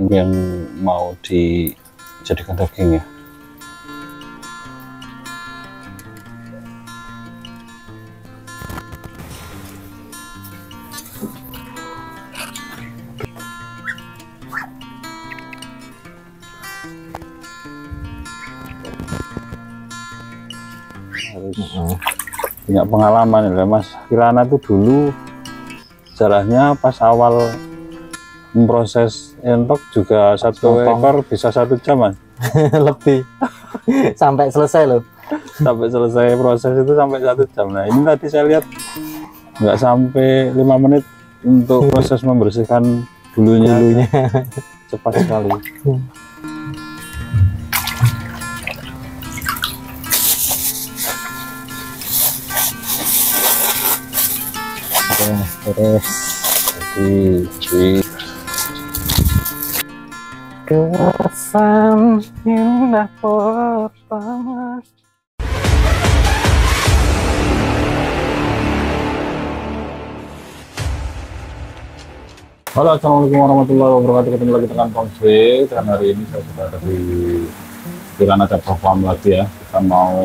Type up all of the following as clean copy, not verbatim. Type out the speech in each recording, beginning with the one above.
yang mau dijadikan daging ya. Punya pengalaman ya Mas Kirana tuh dulu sejarahnya pas awal memproses entok juga satu ekor bisa 1 jam Mas. Lebih sampai selesai loh, sampai selesai proses itu sampai 1 jam. Nah ini tadi saya lihat nggak sampai 5 menit untuk proses membersihkan bulunya. Cepat sekali. Beres. Kesan indah pertama. Halo, assalamualaikum warahmatullahi wabarakatuh. Ketemu lagi dengan Bang Sri. Dan hari ini saya sudah ada di Kirana Cabang Farm lagi ya. Kita mau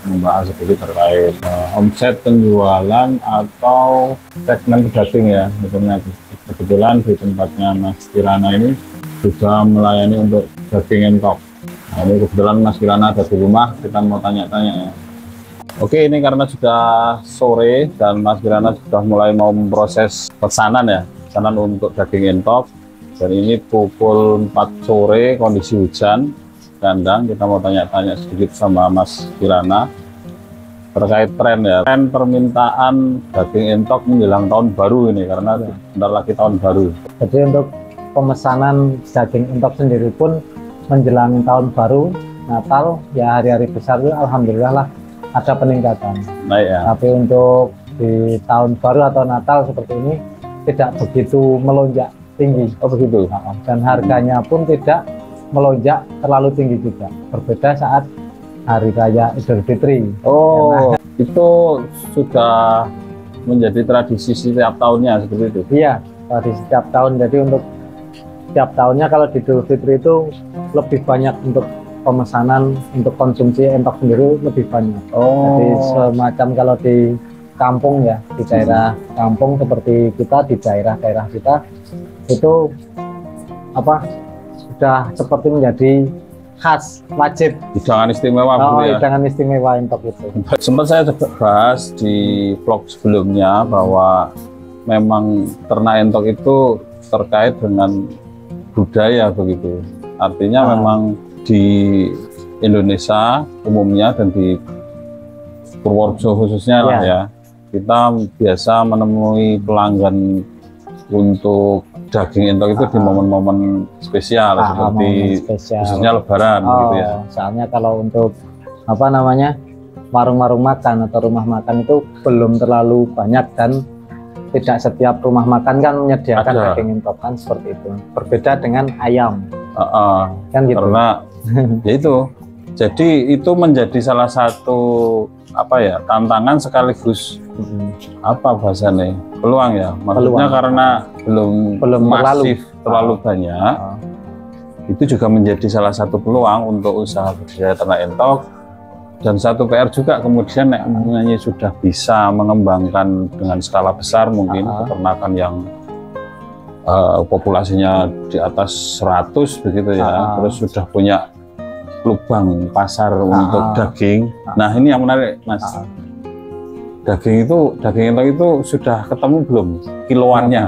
membahas sedikit terkait omset penjualan atau segmen pedagang ya. Misalnya kebetulan di tempatnya Mas Kirana ini juga melayani untuk daging entok. Nah, ini kebetulan Mas Kirana ada di rumah, kita mau tanya-tanya ya. Oke, ini karena sudah sore dan Mas Kirana sudah mulai mau memproses pesanan ya. Pesanan untuk daging entok. Dan ini pukul 4 sore, kondisi hujan. Kandang, kita mau tanya-tanya sedikit sama Mas Kirana terkait tren ya, tren permintaan daging entok menjelang tahun baru ini karena bentar lagi tahun baru. Jadi untuk pemesanan daging entok sendiri pun menjelang tahun baru Natal ya, hari-hari besar itu alhamdulillah lah ada peningkatan. Naik ya. Tapi untuk di tahun baru atau Natal seperti ini tidak begitu melonjak tinggi. Oh begitu. Dan harganya pun tidak melonjak terlalu tinggi juga. Berbeda saat hari raya Idul Fitri. Oh, itu sudah menjadi tradisi setiap tahunnya seperti itu? Iya, tradisi setiap tahun. Jadi untuk setiap tahunnya kalau di Idul Fitri itu lebih banyak untuk pemesanan untuk konsumsi entok sendiri lebih banyak. Oh. Jadi semacam kalau di kampung ya, di daerah kampung seperti kita, di daerah-daerah kita itu apa? Sudah seperti menjadi khas, wajib, hidangan istimewa. Ya? Hidangan istimewa entok itu. Sempat saya bahas di vlog sebelumnya bahwa memang ternak entok itu terkait dengan budaya begitu. Artinya memang di Indonesia umumnya dan di Purworejo khususnya lah ya, kita biasa menemui pelanggan untuk daging entok itu di momen-momen spesial seperti khususnya Lebaran gitu ya. Soalnya kalau untuk apa namanya warung-warung makan atau rumah makan itu belum terlalu banyak dan tidak setiap rumah makan kan menyediakan daging entok kan seperti itu. Berbeda dengan ayam. Kan gitu. Karena ya itu. Jadi itu menjadi salah satu apa ya, tantangan sekaligus apa bahasanya, peluang ya, maksudnya karena belum masif terlalu banyak. Itu juga menjadi salah satu peluang untuk usaha budidaya ternak entok. Dan satu PR juga kemudian namanya sudah bisa mengembangkan dengan skala besar mungkin peternakan yang populasinya di atas 100 begitu ya, terus sudah punya lubang pasar untuk daging. Nah ini yang menarik Mas, daging entok itu sudah ketemu belum kiloannya?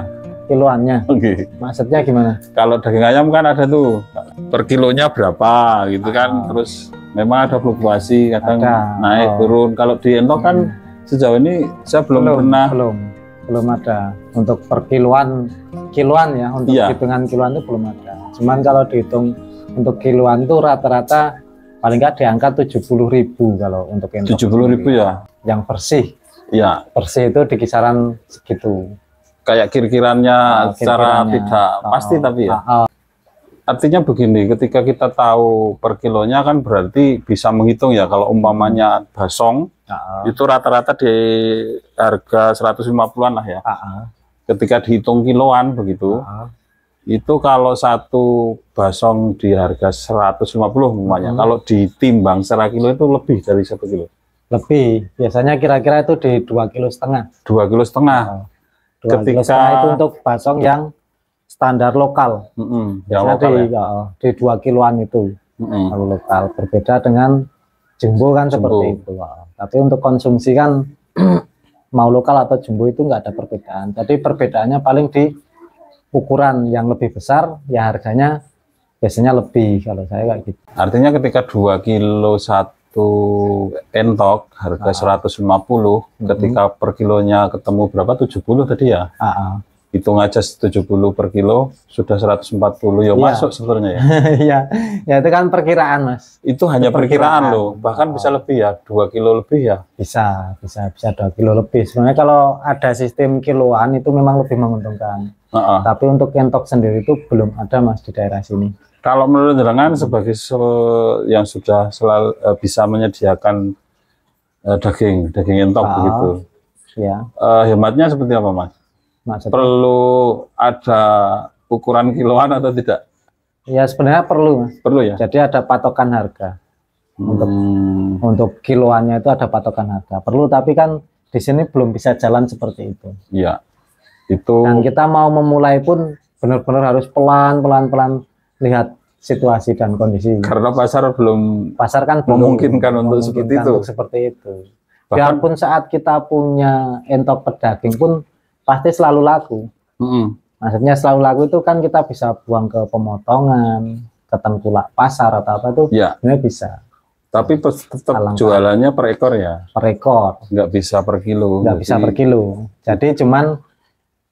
Kiloannya? Maksudnya gimana? Kalau daging ayam kan ada tuh per kilonya berapa gitu kan, terus memang ada fluktuasi kadang naik turun. Kalau di entok kan sejauh ini saya belum ada untuk per kiloan ya, untuk hitungan kiloan itu belum ada. Cuman kalau dihitung untuk kiloan itu rata-rata paling nggak di angka 70.000 kalau untuk entok. 70.000 ya? Yang bersih. Iya. Bersih itu di kisaran segitu. Kayak kira-kiranya secara tidak pasti tapi ya. Artinya begini, ketika kita tahu per kilonya kan berarti bisa menghitung ya, kalau umpamanya basong itu rata-rata di harga 150-an lah ya. Ketika dihitung kiloan begitu, Itu kalau satu basong di harga 150 umpamanya. Kalau ditimbang secara kilo itu lebih dari 1 kilo. Lebih, biasanya kira-kira itu di 2,5 kg. 2,5 kilo. 2,5 kg itu untuk basong yang standar lokal. Yang lokal ya? Di 2 kiloan itu. Kalau lokal berbeda dengan jumbo kan seperti itu. Tapi untuk konsumsi kan mau lokal atau jumbo itu nggak ada perbedaan. Jadi perbedaannya paling di ukuran yang lebih besar, ya harganya biasanya lebih kalau saya kayak gitu. Artinya ketika 2 kilo satu entok harga 150, ketika per kilonya ketemu berapa? 70 tadi ya? Hitung aja 70 per kilo sudah 140 ya, masuk sebenarnya ya. Iya, ya itu kan perkiraan Mas. Itu hanya perkiraan loh, bahkan bisa lebih ya, 2 kilo lebih ya. Bisa 2 kilo lebih. Sebenarnya kalau ada sistem kiloan itu memang lebih menguntungkan. Tapi untuk entok sendiri itu belum ada Mas di daerah sini. Kalau menurut jenengan sebagai yang sudah selalu bisa menyediakan daging entok begitu, ya. Hematnya seperti apa Mas? Maksudnya? Perlu ada ukuran kiloan atau tidak? Ya sebenarnya perlu Mas. Perlu ya. Jadi ada patokan harga. Untuk kiloannya itu ada patokan harga. Perlu, tapi kan di sini belum bisa jalan seperti itu. Iya. Itu. Dan kita mau memulai pun benar-benar harus pelan-pelan lihat situasi dan kondisi. Karena pasar kan belum memungkinkan untuk seperti itu. Biarpun saat kita punya entok pedaging pun pasti selalu laku. Maksudnya selalu laku itu kan kita bisa buang ke pemotongan, ke tengkulak pasar atau apa itu, sebenarnya bisa. Tapi tetap jualannya per ekor ya? Per ekor. Nggak bisa per kilo. Nggak bisa per kilo. Jadi cuman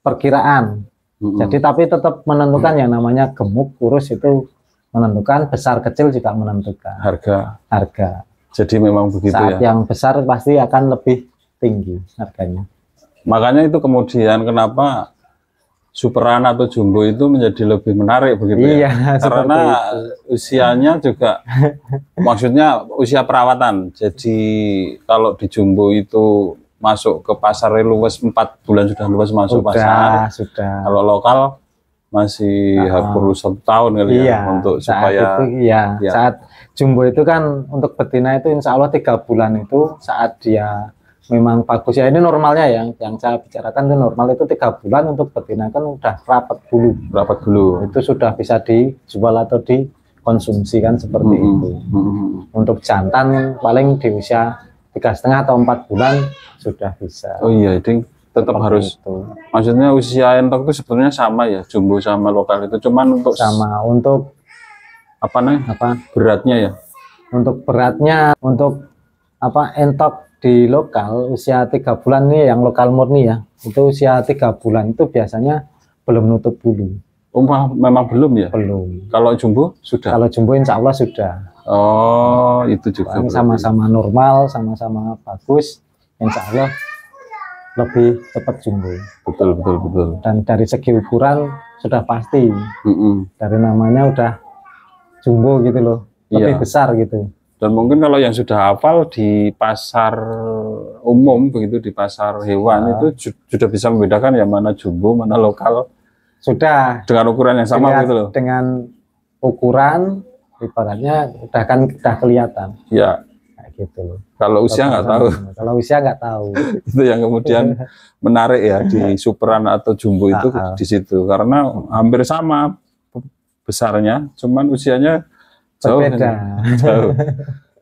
perkiraan. Jadi tapi tetap menentukan yang namanya gemuk, kurus itu menentukan, besar kecil juga menentukan. Harga. Jadi memang begitu saat ya? Yang besar pasti akan lebih tinggi harganya. Makanya itu kemudian kenapa superan atau jumbo itu menjadi lebih menarik begitu ya? Karena usianya juga, maksudnya usia perawatan. Jadi kalau di jumbo itu masuk ke pasar luwes 4 bulan sudah luwes masuk pasar. Sudah. Kalau lokal masih perlu 1 tahun kali ya untuk supaya. Saat jumbo itu kan untuk betina itu insya Allah 3 bulan itu saat dia memang bagus ya. Ini normalnya yang saya bicarakan itu normal itu 3 bulan untuk betina kan udah rapat bulu. Itu sudah bisa dijual atau dikonsumsi kan seperti itu. Untuk jantan paling di usia 3,5 atau 4 bulan sudah bisa. Oh iya, itu tetap harus itu. Maksudnya usia entok itu sebenarnya sama ya, jumbo sama lokal itu, cuman untuk beratnya ya. Untuk beratnya, untuk entok di lokal usia 3 bulan nih yang lokal murni ya, itu usia 3 bulan itu biasanya belum nutup bulu. Memang belum ya? Belum. Kalau jumbo sudah? Kalau jumbo insya Allah sudah. Oh, itu juga. Sama-sama normal, sama-sama bagus, insya Allah lebih cepat jumbo. Betul. Dan dari segi ukuran sudah pasti. Dari namanya udah jumbo gitu loh, lebih besar gitu. Dan mungkin kalau yang sudah hafal di pasar umum begitu, di pasar hewan itu sudah bisa membedakan yang mana jumbo, mana lokal. Sudah. Dengan ukuran yang sama gitu loh. Dengan ukuran ibaratnya udah kelihatan. Ya. Kayak gitu loh. Kalau usia nggak tahu. Kalau usia nggak tahu. Itu yang kemudian menarik ya di superan atau jumbo itu di situ, karena hampir sama besarnya, cuman usianya jauh. Jauh.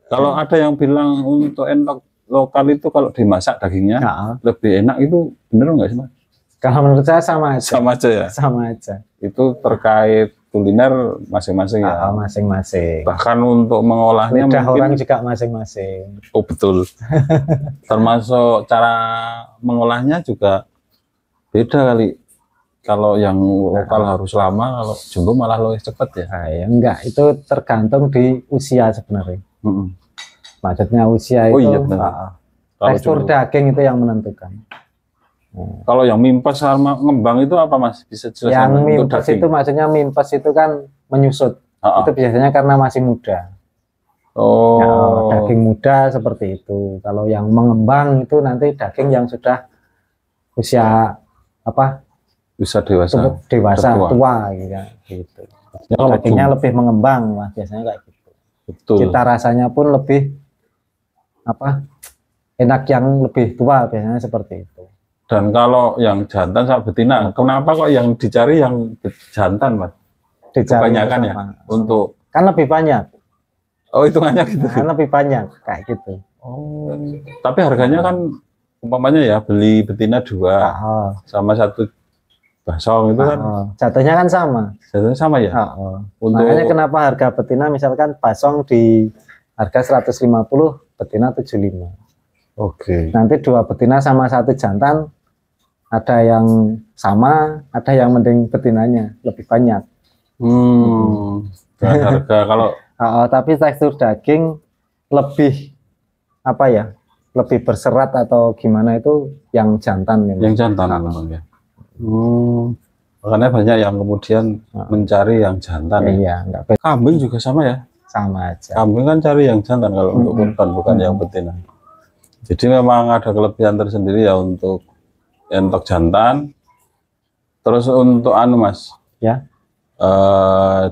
Kalau ada yang bilang untuk entok lokal itu kalau dimasak dagingnya lebih enak, itu bener nggak sih Mas? Kalau menurut saya sama aja. Sama aja ya? Sama aja. Itu terkait kuliner masing-masing ya? Masing-masing. Bahkan untuk mengolahnya lidah mungkin... orang juga masing-masing. Oh betul. Termasuk cara mengolahnya juga beda kali. Kalau yang lokal harus lama, kalau jumbo malah lebih cepat ya? Ya enggak, itu tergantung di usia sebenarnya. Maksudnya usia itu, tekstur daging itu yang menentukan. Kalau yang mimpes sama ngembang itu apa Mas? Bisa jelaskan? Yang mimpes itu maksudnya mimpes itu kan menyusut. Itu biasanya karena masih muda. Daging muda seperti itu. Kalau yang mengembang itu nanti daging yang sudah usia bisa dewasa, tua gitu. Ya, kalau dagingnya lebih mengembang lah biasanya kayak gitu. betul. Cita rasanya pun lebih enak yang lebih tua biasanya seperti itu. Dan kalau yang jantan sama betina, kenapa kok yang dicari yang jantan, Mas? Kebanyakan ya untuk kan lebih banyak. Oh, hitungannya gitu. Kan lebih banyak kayak gitu. Oh, tapi harganya kan umpamanya ya beli betina 2 sama 1 basong itu kan jatuhnya kan sama. Jatuhnya sama ya. Untuk... Makanya kenapa harga betina misalkan basong di harga 150, betina 75. Oke. Nanti 2 betina sama 1 jantan, ada yang sama, ada yang mending betinanya lebih banyak. Harga kalau tapi tekstur daging lebih lebih berserat atau gimana itu yang jantan memang. Yang jantan memang ya. Makanya banyak yang kemudian mencari yang jantan. Iya, enggak. Kambing juga sama ya? Sama aja. Kambing kan cari yang jantan kalau untuk kurban, bukan yang betina. Jadi memang ada kelebihan tersendiri ya untuk entok jantan. Terus untuk Mas, ya,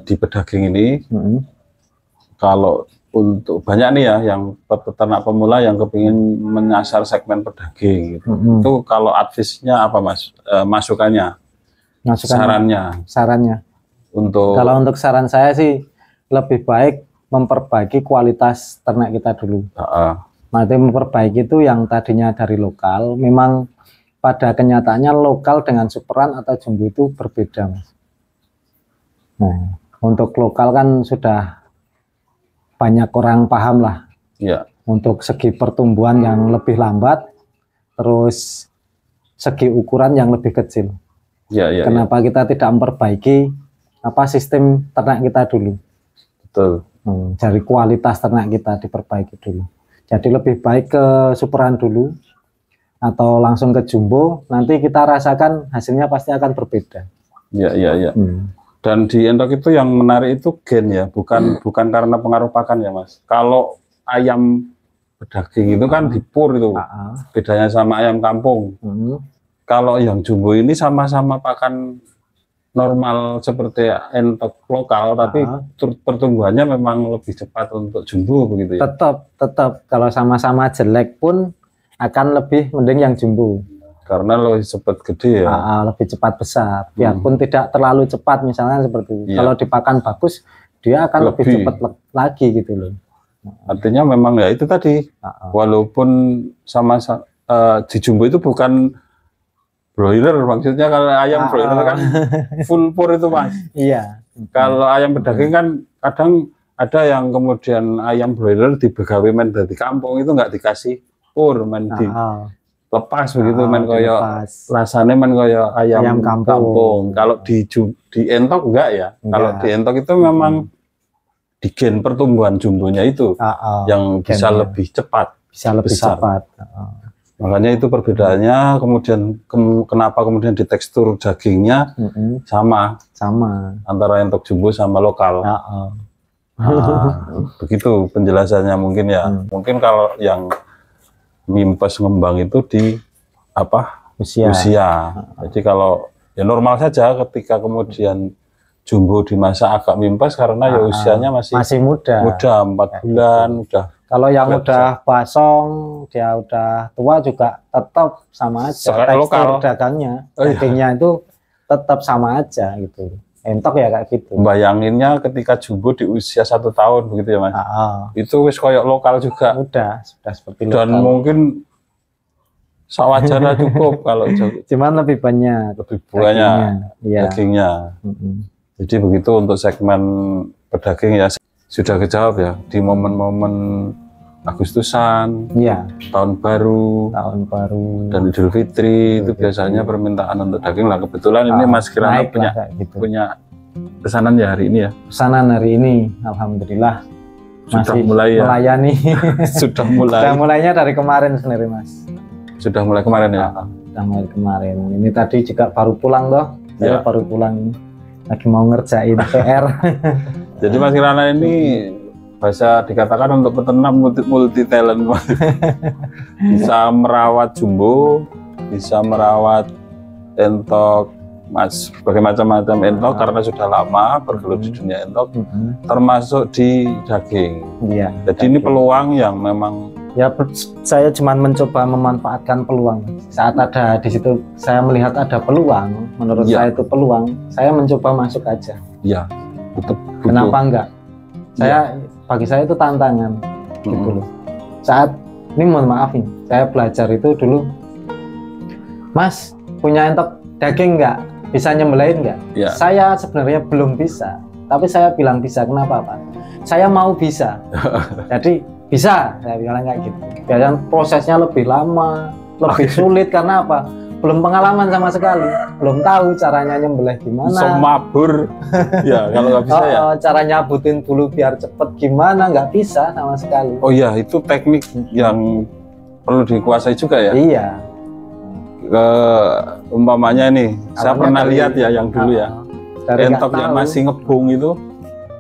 di pedaging ini, kalau untuk banyak nih ya yang peternak pemula yang kepingin menyasar segmen pedaging gitu. Itu kalau advice-nya apa, Mas? Masukannya, sarannya untuk kalau untuk saran saya sih lebih baik memperbaiki kualitas ternak kita dulu. Nanti memperbaiki itu yang tadinya dari lokal, memang pada kenyataannya lokal dengan superan atau jumbo itu berbeda, Mas. Nah, untuk lokal kan sudah banyak orang paham lah. Ya. Untuk segi pertumbuhan yang lebih lambat, terus segi ukuran yang lebih kecil. Kenapa kita tidak memperbaiki sistem ternak kita dulu? Betul. Dari kualitas ternak kita diperbaiki dulu. Jadi lebih baik ke superan dulu atau langsung ke jumbo, nanti kita rasakan hasilnya pasti akan berbeda. Iya. Dan di entok itu yang menarik itu gen ya, bukan karena pengaruh pakan ya, Mas. Kalau ayam pedaging itu kan dipur itu, bedanya sama ayam kampung. Kalau yang jumbo ini sama-sama pakan normal seperti entok lokal, tapi pertumbuhannya memang lebih cepat untuk jumbo begitu ya. Tetap kalau sama-sama jelek pun akan lebih mending yang jumbo. Karena lebih cepat gede ya. Lebih cepat besar. Biarpun tidak terlalu cepat misalnya seperti itu. Kalau dipakan bagus, dia akan lebih cepat lagi gitu loh. Artinya memang ya itu tadi. Walaupun sama di jumbo itu bukan broiler, maksudnya kalau ayam broiler kan full pur itu, Mas. Iya. Kalau ayam pedaging kan kadang ada yang kemudian ayam broiler dibegawe men dari kampung itu nggak dikasih pur, men lepas begitu, men koyo rasanya men koyo ayam kampung. Kalau di entok enggak ya. Kalau di entok itu memang di gen pertumbuhan jumbonya itu yang bisa lebih cepat, cepat. Makanya itu perbedaannya. Kemudian kenapa kemudian di tekstur dagingnya sama antara entok jumbo sama lokal. Begitu penjelasannya mungkin ya. Mungkin kalau yang mimpes ngembang itu di usia. Jadi kalau ya normal saja ketika kemudian jumbo dimasak agak mimpes karena ya usianya masih muda 4 bulan udah. Kalau yang udah basong, dia udah tua juga tetap sama aja. Tekstur dagingnya itu tetap sama aja gitu. Entok ya kayak gitu. Bayanginnya ketika jumbo di usia 1 tahun begitu ya, Mas. Itu wis koyok lokal juga. Sudah seperti lokal. Dan mungkin sawajarnya cukup kalau cuman lebih banyak dagingnya. Jadi begitu untuk segmen pedaging ya. Sudah kejawab ya di momen-momen Agustusan, tahun baru dan Idul Fitri itu biasanya permintaan untuk daging lah. Kebetulan ini Mas Kirana punya pesanan ya hari ini ya. Pesanan hari ini, alhamdulillah sudah mulai ya. Melayani. Sudah mulainya dari kemarin sendiri, Mas. Sudah mulai kemarin ya. Sudah mulai kemarin. Ini tadi juga baru pulang toh. Saya baru pulang. Lagi mau ngerjain PR. Jadi Mas Kirana ini bisa dikatakan untuk peternak multi talent. Bisa merawat jumbo, bisa merawat entok berbagai macam-macam entok karena sudah lama bergelut di dunia entok, termasuk di daging. Iya. Jadi ini peluang yang memang ya, saya cuma mencoba memanfaatkan peluang. Saat ada di situ saya melihat ada peluang, menurut saya itu peluang, saya mencoba masuk aja. ya betul. Kenapa enggak? Bagi saya itu tantangan gitu loh. Saat ini mohon maaf nih, saya belajar itu dulu, Mas punya entok daging enggak? Bisa nyembelih enggak? Ya. Saya sebenarnya belum bisa, tapi saya bilang bisa. Kenapa Pak? Saya mau bisa. Jadi bisa, saya bilang kayak gitu. Biasanya prosesnya lebih lama, lebih sulit karena apa? Belum pengalaman sama sekali, belum tahu caranya nyembelih gimana. Semabur, ya kalau nggak bisa ya. Cara nyabutin bulu biar cepet gimana, nggak bisa sama sekali. Oh iya, itu teknik yang perlu dikuasai juga ya. Iya. Umpamanya nih, saya pernah lihat ya yang dulu ya, entok yang masih ngebung itu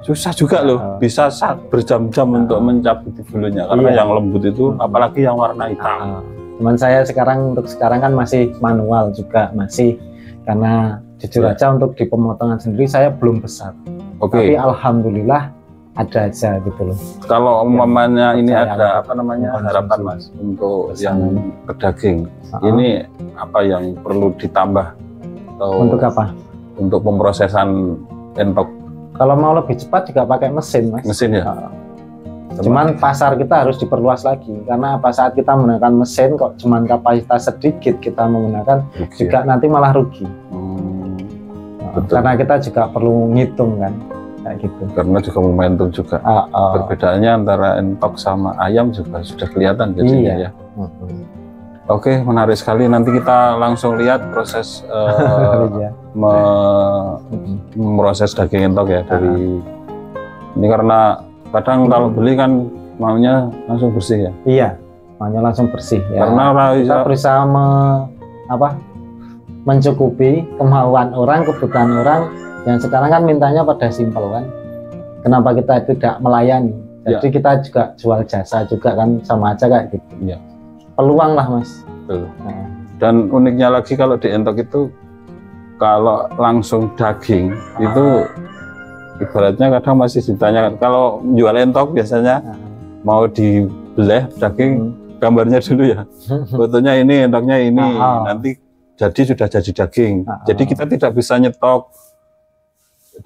susah juga loh, bisa berjam-jam untuk mencabut bulunya karena yang lembut itu, apalagi yang warna hitam. Cuman saya untuk sekarang kan masih manual juga, masih karena jujur aja untuk di pemotongan sendiri saya belum besar. Tapi alhamdulillah ada aja gitu loh. Kalau umpamanya ini ada harapan Mas untuk yang pedaging, ini apa yang perlu ditambah atau untuk apa? Untuk pemrosesan entok. Kalau mau lebih cepat juga pakai mesin Mas. Mesin ya. Cuman pasar kita harus diperluas lagi karena apa, saat kita menggunakan mesin kok cuman kapasitas sedikit kita menggunakan juga nanti malah rugi. Karena kita juga perlu ngitung kan kayak gitu. Karena juga momentum juga. Perbedaannya antara entok sama ayam juga sudah kelihatan jadinya ya. Oke, menarik sekali. Nanti kita langsung lihat proses memproses daging entok ya dari ini, karena kadang kalau beli kan maunya langsung bersih ya. Iya, maunya langsung bersih ya. Karena kita berusaha mencukupi kemauan orang, kebutuhan orang yang sekarang kan mintanya pada simpel kan. Kenapa kita tidak melayani? Jadi kita juga jual jasa juga kan, sama aja kayak gitu. Iya. Peluang lah Mas. Betul. Dan uniknya lagi kalau di entok itu kalau langsung daging itu ibaratnya kadang masih ditanyakan, kalau jual entok biasanya mau dibelah daging gambarnya dulu ya, fotonya ini, entoknya ini, nanti sudah jadi daging. Jadi kita tidak bisa nyetok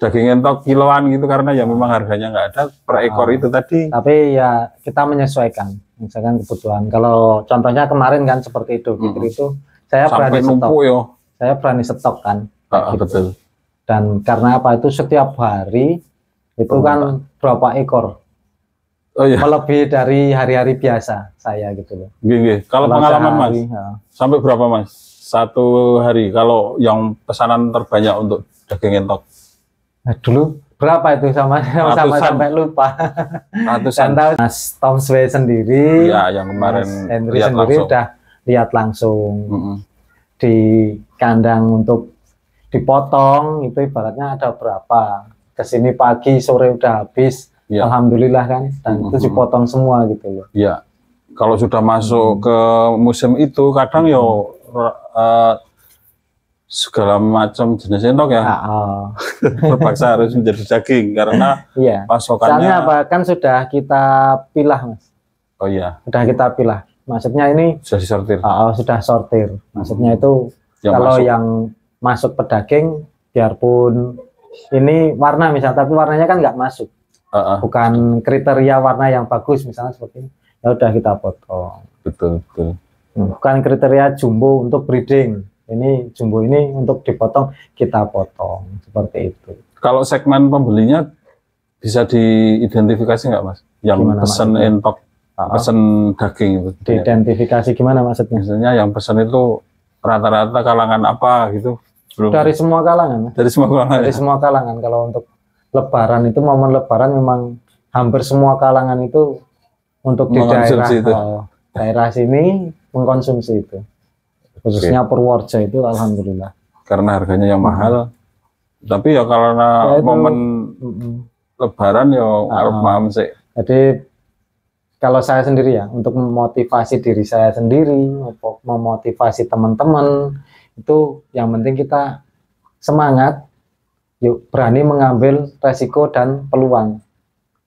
daging entok kiloan gitu karena ya memang harganya nggak ada per ekor itu tadi. Tapi ya kita menyesuaikan kebutuhan. Kalau contohnya kemarin kan seperti itu, itu saya berani stok. Saya berani stok kan. Betul. Dan karena apa, itu setiap hari itu kan berapa ekor, melebihi dari hari-hari biasa saya gitu loh. Kalau pengalaman Mas, sampai berapa Mas satu hari kalau yang pesanan terbanyak untuk daging entok? Dulu berapa itu sampai lupa. Ratusan. Dan Mas Tom Swe sendiri, ya, yang kemarin Henry sendiri langsung. Udah lihat langsung di kandang untuk dipotong itu ibaratnya ada berapa, kesini pagi sore udah habis, alhamdulillah kan, dan itu dipotong semua gitu loh. Iya, kalau sudah masuk ke musim itu kadang segala macam jenis entok ya terpaksa harus menjadi daging karena pasokannya. Soalnya apa, kan sudah kita pilah Mas. Oh iya, sudah kita pilah, maksudnya ini sudah disortir. Sudah sortir, maksudnya itu kalau yang masuk pedaging, biarpun ini warna misalnya, tapi warnanya kan nggak masuk, bukan kriteria warna yang bagus misalnya seperti ini, ya udah kita potong. Betul. Bukan kriteria jumbo untuk breeding, ini jumbo ini untuk dipotong, kita potong seperti itu. Kalau segmen pembelinya bisa diidentifikasi nggak Mas? Yang gimana pesan maksudnya? Entok, pesan daging itu. Diidentifikasi gimana maksudnya? Misalnya yang pesan itu rata-rata kalangan apa gitu? Dari semua kalangan. Dari semua kalangan. Dari semua kalangan. Kalau untuk Lebaran itu, momen Lebaran memang hampir semua kalangan itu untuk di daerah sini mengkonsumsi itu. Khususnya Purworejo itu alhamdulillah. Karena harganya yang mahal. Tapi ya karena momen Lebaran ya harus paham sih. Jadi kalau saya sendiri ya, untuk memotivasi diri saya sendiri, memotivasi teman-teman, itu yang penting kita semangat, yuk berani mengambil resiko dan peluang.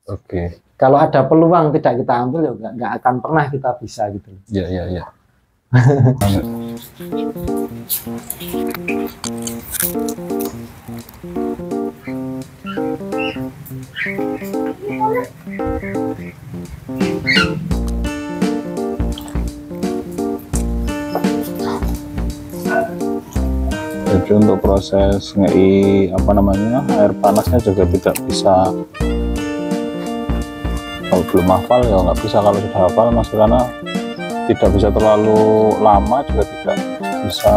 Oke. Kalau ada peluang tidak kita ambil, ya nggak akan pernah kita bisa gitu. Iya. Jadi untuk proses ngei air panasnya juga tidak bisa, kalau belum hafal ya nggak bisa, kalau sudah hafal Mas, karena tidak bisa terlalu lama juga tidak bisa.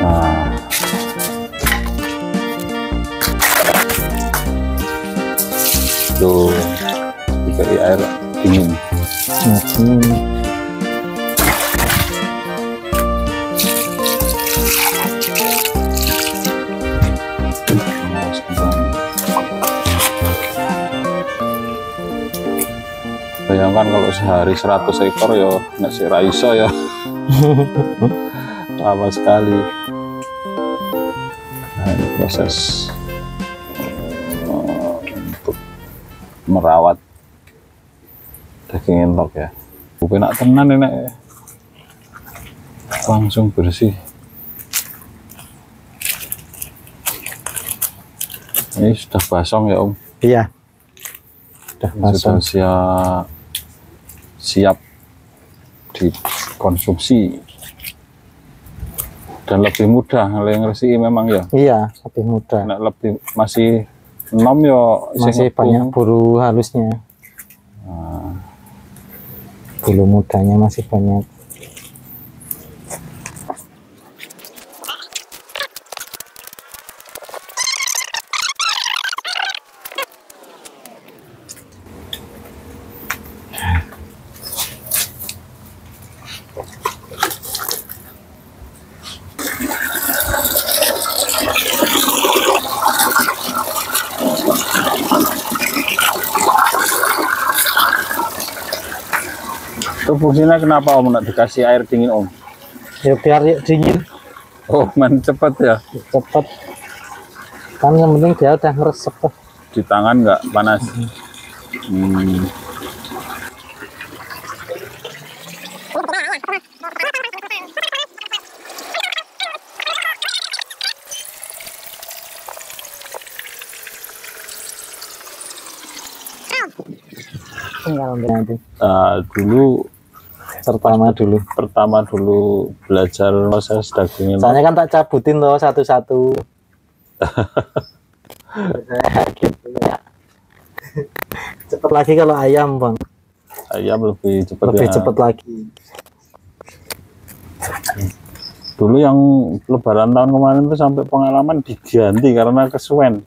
Nah, tuh dikasih air dingin. Bayangkan kalau sehari 100 ekor ya nggak sih raiso ya. Lama sekali. Nah, ini proses untuk merawat daging entok ya. Bukan nak tenan ini langsung bersih. Ini sudah basong ya Om? Iya. Sudah siap dikonsumsi dan lebih mudah ngeresi memang ya. Iya, lebih mudah. Nah, lebih masih enom ya, masih banyak bulu halusnya. Nah, bulu mudanya masih banyak. itu fungsinya kenapa Om nak dikasih air dingin Om? Ya biar dingin. Oh, main cepet ya? Cepet. Kan yang penting dia udah ngeresep tuh. Di tangan nggak panas. Pertama dulu belajar proses daging ini. Soalnya kan tak cabutin loh satu-satu. Gitu ya. Cepet lagi kalau ayam Bang. Ayam lebih cepat Lebih ya. cepet lagi. Dulu yang lebaran tahun kemarin itu sampai pengalaman diganti karena kesuwen.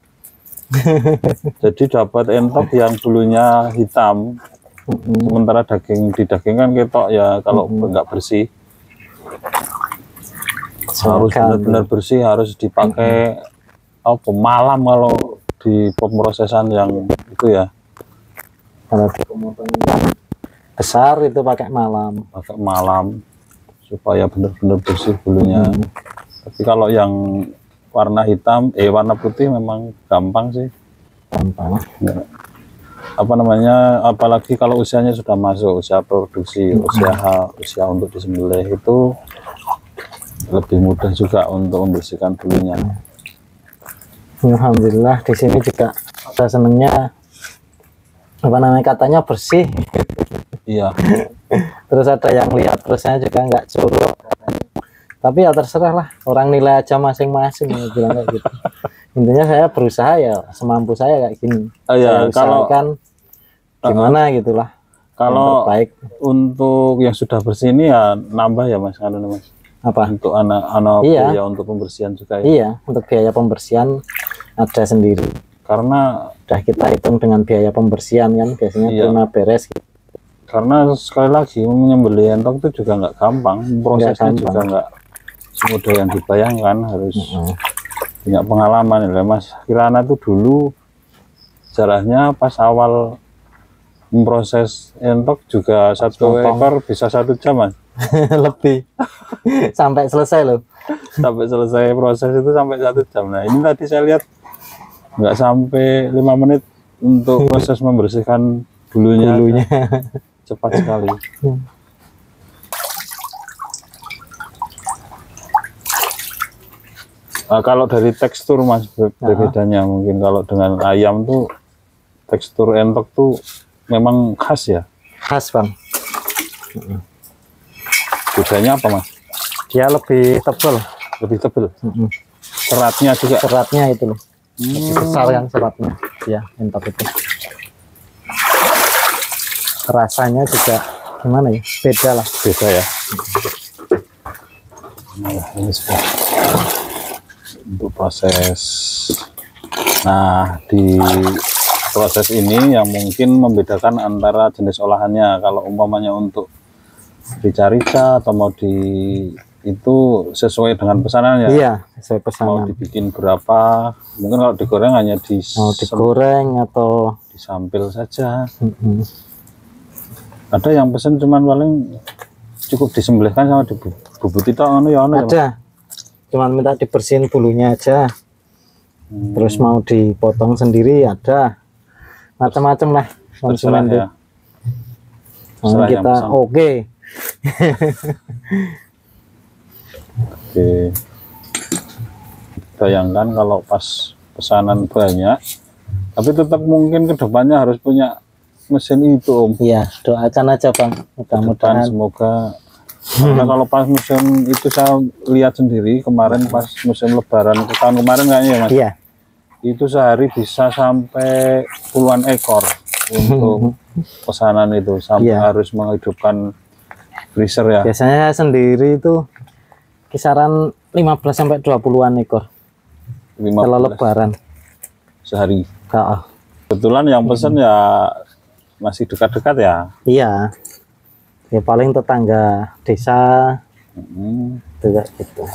Jadi dapat entok yang bulunya hitam, sementara di daging kan ketok ya kalau nggak bersih. Harus benar-benar bersih, harus dipakai malam kalau di pemrosesan yang itu ya. Kalau di pemotongan besar itu pakai malam. Pakai malam supaya benar-benar bersih bulunya. Tapi kalau yang warna hitam, warna putih memang gampang sih. Gampang. Ya. Apa namanya? Apalagi kalau usianya sudah masuk usia produksi, usia untuk disembelih itu lebih mudah juga untuk membersihkan bulunya. Alhamdulillah di sini juga saya senengnya katanya bersih. Iya. Terus ada yang lihat terusnya juga nggak curug. Tapi ya terserah lah, orang nilai aja masing-masing bilang kayak gitu. Intinya saya berusaha ya semampu saya kayak gini. Iya, kalau kan gimana gitulah. Kalau baik untuk yang sudah bersih ini ya nambah ya Mas, Mas. Apa? Untuk anak iya. biaya untuk pembersihan juga ya. Iya, untuk biaya pembersihan ada sendiri. Karena udah kita hitung dengan biaya pembersihan kan biasanya terima beres gitu. Karena sekali lagi menyembelih entok itu juga nggak gampang, prosesnya juga nggak semudah yang dibayangkan, harus punya pengalaman ya Mas. Kirana tuh dulu sejarahnya pas awal memproses entok juga satu ekor bisa 1 jam Mas. Lebih sampai selesai loh. Sampai selesai proses itu sampai 1 jam. Nah ini tadi saya lihat nggak sampai 5 menit untuk proses membersihkan bulunya. Cepat sekali. Nah, kalau dari tekstur Mas bedanya mungkin kalau dengan ayam tuh tekstur entok tuh memang khas ya? Khas Bang. Bedanya apa Mas? Dia lebih tebal. Lebih tebal. Seratnya juga. Seratnya itu loh. Lebih besar kan seratnya. Ya, entok itu. Rasanya juga gimana ya? Beda lah. Beda ya. Nah, ini sudah untuk proses. Nah, di proses ini yang mungkin membedakan antara jenis olahannya. Kalau umpamanya untuk rica-rica atau mau di itu sesuai dengan pesanannya. Iya, sesuai Mau pesanan. dibikin berapa? Mungkin kalau digoreng hanya Mau digoreng atau disampil saja. Ada yang pesen cuman paling cukup disembelihkan sama dibubuti tok ngono ya ono ya. ada. Cuman minta dibersihin bulunya aja. Terus mau dipotong sendiri ada. Macam-macam lah konsumen ya. Nah, kita oke. Oke. Bayangkan kalau pas pesanan banyak, tapi tetap mungkin kedepannya harus punya mesin itu Om. Iya, doakan aja Bang. Mudah-mudahan Semoga. Karena kalau pas musim itu saya lihat sendiri kemarin pas musim Lebaran tahun kemarin kayaknya Mas. iya. Itu sehari bisa sampai puluhan ekor untuk pesanan itu sampai harus menghidupkan freezer ya. Biasanya saya sendiri itu kisaran 15 sampai 20-an ekor. 15 kalau Lebaran sehari. Kebetulan yang pesen ya masih dekat-dekat ya. Iya. Ya paling tetangga desa. Juga gitu.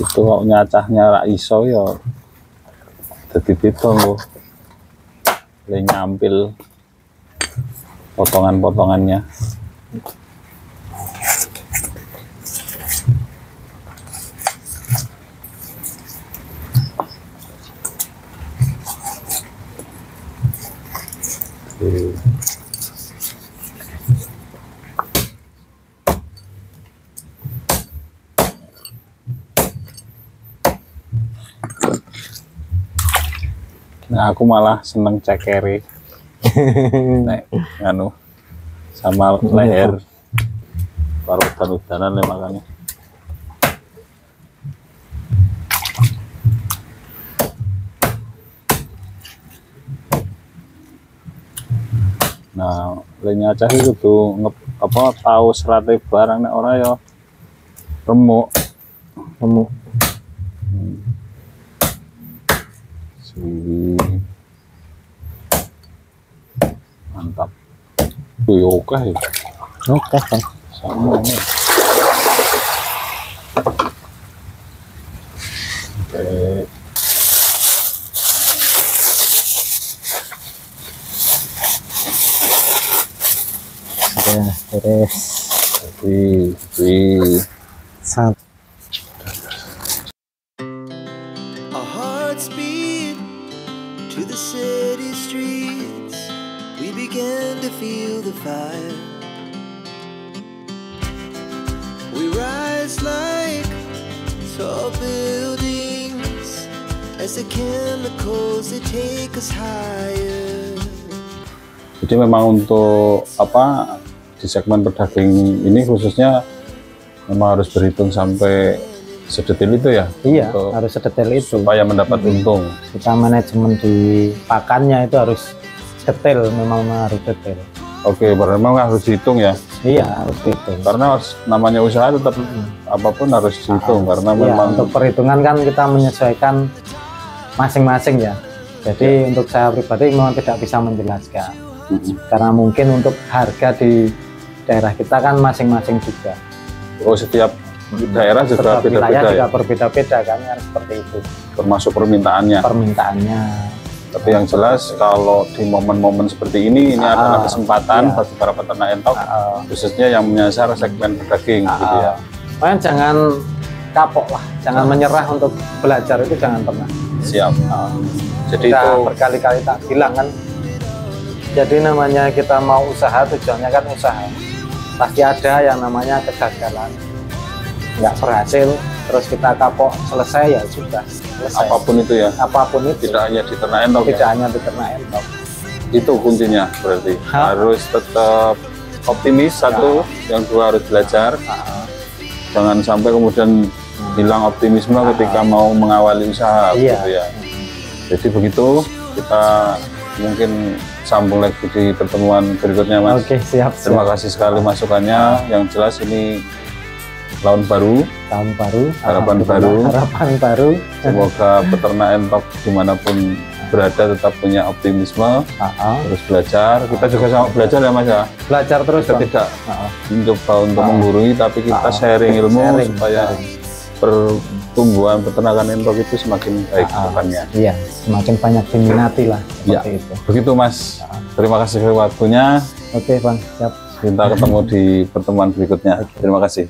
Itu kok nyacahnya rak iso ya dadi beda lho. Le nyampil potongan-potongannya. Nah, aku malah seneng cekere. Nek nganu sama leher baru udan-udanan ya makanya. Nah, lenya cah itu tuh tahu serate barang nek ora ya remuk. Mantap. Oke ya. Oke Bang. Sama ini. Oke. Beres. Satu. Our hearts beat to the city streets. We began to feel the fire. We rise like tall buildings as the chemicals that take us higher. Jadi memang untuk apa di segmen pedaging ini khususnya memang harus berhitung sampai sedetail itu ya. Iya, harus sedetail itu supaya mendapat untung. Kita manajemen di pakannya itu harus detail, memang harus detail. Oke, memang harus dihitung ya. Iya, harus dihitung. Karena namanya usaha tetap apapun harus dihitung karena memang untuk perhitungan kan kita menyesuaikan masing-masing ya. Jadi untuk saya pribadi memang tidak bisa menjelaskan. Karena mungkin untuk harga di daerah kita kan masing-masing juga. Oh, setiap daerah juga beda-beda ya? Juga berbeda-beda kan seperti itu. Termasuk permintaannya. Permintaannya. Tapi yang jelas kalau di momen-momen seperti ini adalah kesempatan bagi para peternak entok, khususnya yang menyasar segmen pedaging gitu ya. Makanya jangan kapok lah, jangan menyerah untuk belajar, itu jangan pernah. Siap. Jadi Kita itu berkali-kali tak bilang kan, jadi namanya kita mau usaha, tujuannya kan usaha, pasti ada yang namanya kegagalan, nggak berhasil, terus kita kapok, selesai ya sudah selesai. apapun itu ya, Apapun itu, tidak hanya di ternak entok tidak ya. hanya di ternak entok. Itu kuncinya berarti harus tetap optimis satu, yang dua harus belajar. Jangan sampai kemudian hilang optimisme ketika mau mengawali usaha gitu ya. Jadi begitu, kita mungkin sambung lagi di pertemuan berikutnya Mas. Oke, siap. Terima kasih sekali masukannya. Yang jelas ini tahun baru, Tahun baru, harapan alhamdulillah, baru. harapan baru. Semoga peternak entok dimanapun berada tetap punya optimisme, terus belajar. Kita juga sama belajar ya Mas ya. Belajar terus, Kita Bang. tidak mencoba untuk menggurui, tapi kita sharing ilmu supaya pertumbuhan peternakan entok itu semakin baik ke depannya. Iya, semakin banyak diminati lah seperti itu. Begitu Mas. Terima kasih waktunya. Oke Bang, siap. Kita ketemu di pertemuan berikutnya. Terima kasih.